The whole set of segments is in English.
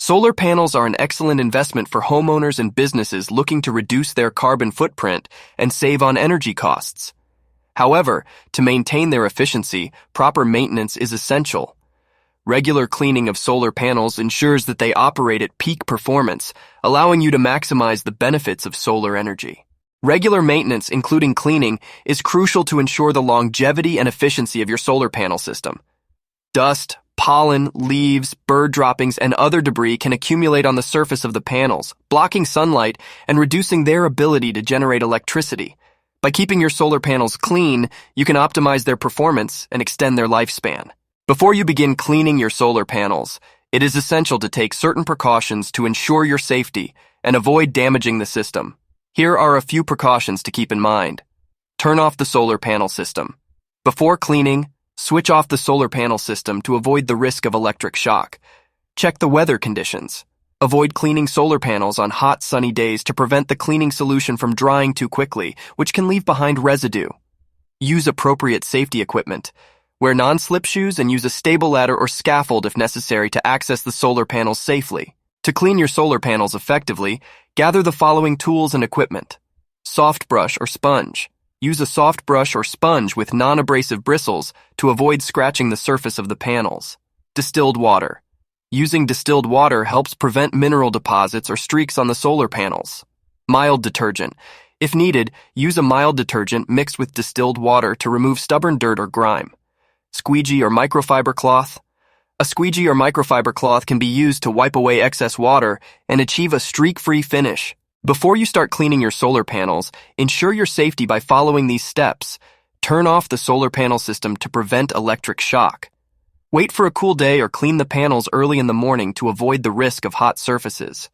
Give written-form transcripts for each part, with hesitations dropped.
Solar panels are an excellent investment for homeowners and businesses looking to reduce their carbon footprint and save on energy costs. However, to maintain their efficiency, proper maintenance is essential. Regular cleaning of solar panels ensures that they operate at peak performance, allowing you to maximize the benefits of solar energy. Regular maintenance, including cleaning, is crucial to ensure the longevity and efficiency of your solar panel system. Dust, pollen, leaves, bird droppings, and other debris can accumulate on the surface of the panels, blocking sunlight and reducing their ability to generate electricity. By keeping your solar panels clean, you can optimize their performance and extend their lifespan. Before you begin cleaning your solar panels, it is essential to take certain precautions to ensure your safety and avoid damaging the system. Here are a few precautions to keep in mind. Turn off the solar panel system. Before cleaning, switch off the solar panel system to avoid the risk of electric shock. Check the weather conditions. Avoid cleaning solar panels on hot, sunny days to prevent the cleaning solution from drying too quickly, which can leave behind residue. Use appropriate safety equipment. Wear non-slip shoes and use a stable ladder or scaffold if necessary to access the solar panels safely. To clean your solar panels effectively, gather the following tools and equipment. Soft brush or sponge. Use a soft brush or sponge with non-abrasive bristles to avoid scratching the surface of the panels. Distilled water. Using distilled water helps prevent mineral deposits or streaks on the solar panels. Mild detergent. If needed, use a mild detergent mixed with distilled water to remove stubborn dirt or grime. Squeegee or microfiber cloth. A squeegee or microfiber cloth can be used to wipe away excess water and achieve a streak-free finish. Before you start cleaning your solar panels, ensure your safety by following these steps. Turn off the solar panel system to prevent electric shock. Wait for a cool day or clean the panels early in the morning to avoid the risk of hot surfaces.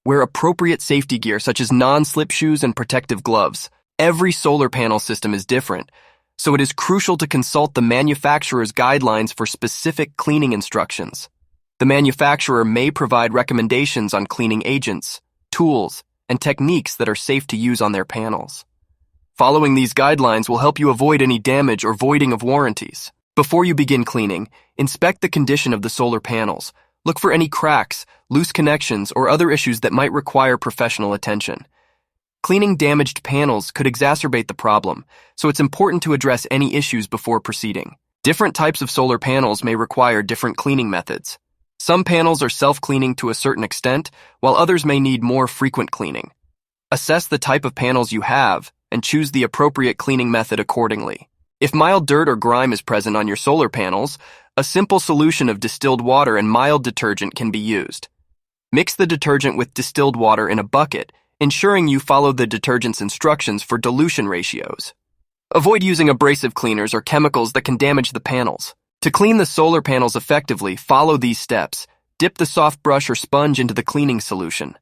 Wear appropriate safety gear such as non-slip shoes and protective gloves. Every solar panel system is different, so it is crucial to consult the manufacturer's guidelines for specific cleaning instructions. The manufacturer may provide recommendations on cleaning agents, tools, and techniques that are safe to use on their panels. Following these guidelines will help you avoid any damage or voiding of warranties. Before you begin cleaning, inspect the condition of the solar panels. Look for any cracks, loose connections, or other issues that might require professional attention. Cleaning damaged panels could exacerbate the problem, so it's important to address any issues before proceeding. Different types of solar panels may require different cleaning methods. Some panels are self-cleaning to a certain extent, while others may need more frequent cleaning. Assess the type of panels you have and choose the appropriate cleaning method accordingly. If mild dirt or grime is present on your solar panels, a simple solution of distilled water and mild detergent can be used. Mix the detergent with distilled water in a bucket, ensuring you follow the detergent's instructions for dilution ratios. Avoid using abrasive cleaners or chemicals that can damage the panels. To clean the solar panels effectively, follow these steps. Dip the soft brush or sponge into the cleaning solution.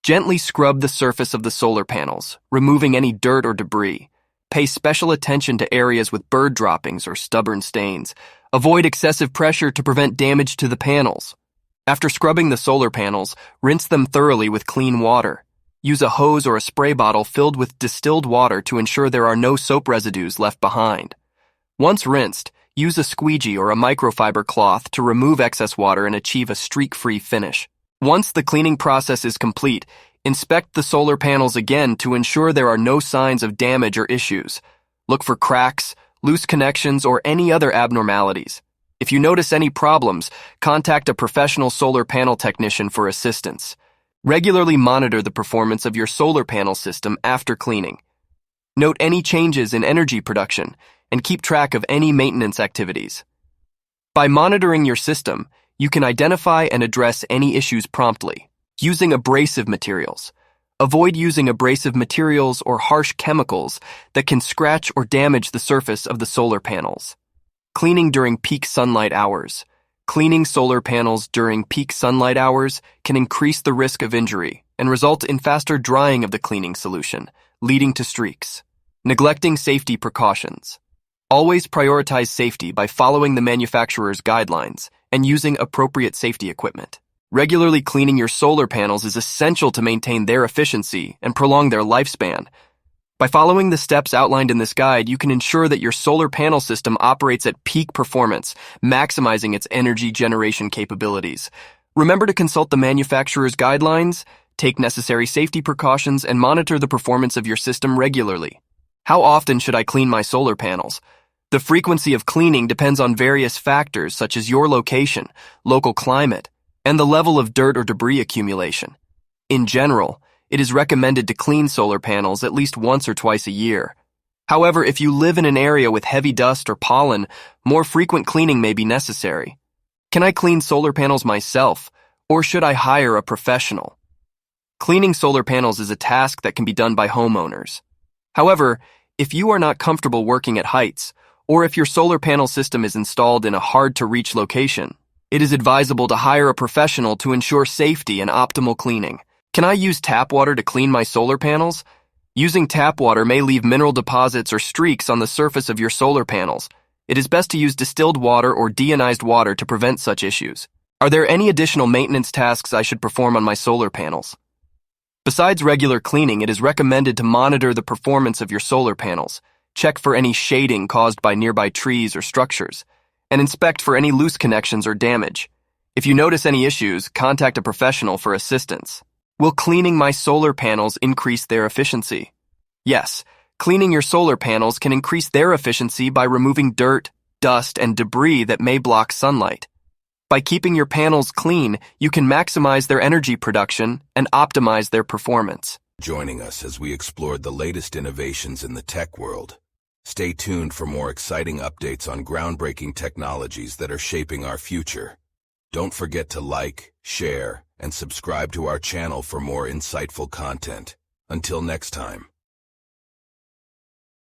Gently scrub the surface of the solar panels, removing any dirt or debris. Pay special attention to areas with bird droppings or stubborn stains. Avoid excessive pressure to prevent damage to the panels. After scrubbing the solar panels, rinse them thoroughly with clean water. Use a hose or a spray bottle filled with distilled water to ensure there are no soap residues left behind. Once rinsed, use a squeegee or a microfiber cloth to remove excess water and achieve a streak-free finish. Once the cleaning process is complete, inspect the solar panels again to ensure there are no signs of damage or issues. Look for cracks, loose connections, or any other abnormalities. If you notice any problems, contact a professional solar panel technician for assistance. Regularly monitor the performance of your solar panel system after cleaning. Note any changes in energy production and keep track of any maintenance activities. By monitoring your system, you can identify and address any issues promptly. Using abrasive materials. Avoid using abrasive materials or harsh chemicals that can scratch or damage the surface of the solar panels. Cleaning during peak sunlight hours. Cleaning solar panels during peak sunlight hours can increase the risk of injury and result in faster drying of the cleaning solution, leading to streaks. Neglecting safety precautions. Always prioritize safety by following the manufacturer's guidelines and using appropriate safety equipment. Regularly cleaning your solar panels is essential to maintain their efficiency and prolong their lifespan. By following the steps outlined in this guide, you can ensure that your solar panel system operates at peak performance, maximizing its energy generation capabilities. Remember to consult the manufacturer's guidelines, take necessary safety precautions, and monitor the performance of your system regularly. How often should I clean my solar panels? The frequency of cleaning depends on various factors such as your location, local climate, and the level of dirt or debris accumulation. In general, it is recommended to clean solar panels at least once or twice a year. However, if you live in an area with heavy dust or pollen, more frequent cleaning may be necessary. Can I clean solar panels myself, or should I hire a professional? Cleaning solar panels is a task that can be done by homeowners. However, if you are not comfortable working at heights, or if your solar panel system is installed in a hard-to-reach location, it is advisable to hire a professional to ensure safety and optimal cleaning. Can I use tap water to clean my solar panels? Using tap water may leave mineral deposits or streaks on the surface of your solar panels. It is best to use distilled water or deionized water to prevent such issues. Are there any additional maintenance tasks I should perform on my solar panels? Besides regular cleaning, it is recommended to monitor the performance of your solar panels, check for any shading caused by nearby trees or structures, and inspect for any loose connections or damage. If you notice any issues, contact a professional for assistance. Will cleaning my solar panels increase their efficiency? Yes, cleaning your solar panels can increase their efficiency by removing dirt, dust, and debris that may block sunlight. By keeping your panels clean, you can maximize their energy production and optimize their performance. Joining us as we explored the latest innovations in the tech world. Stay tuned for more exciting updates on groundbreaking technologies that are shaping our future. Don't forget to like, share, and subscribe to our channel for more insightful content. Until next time.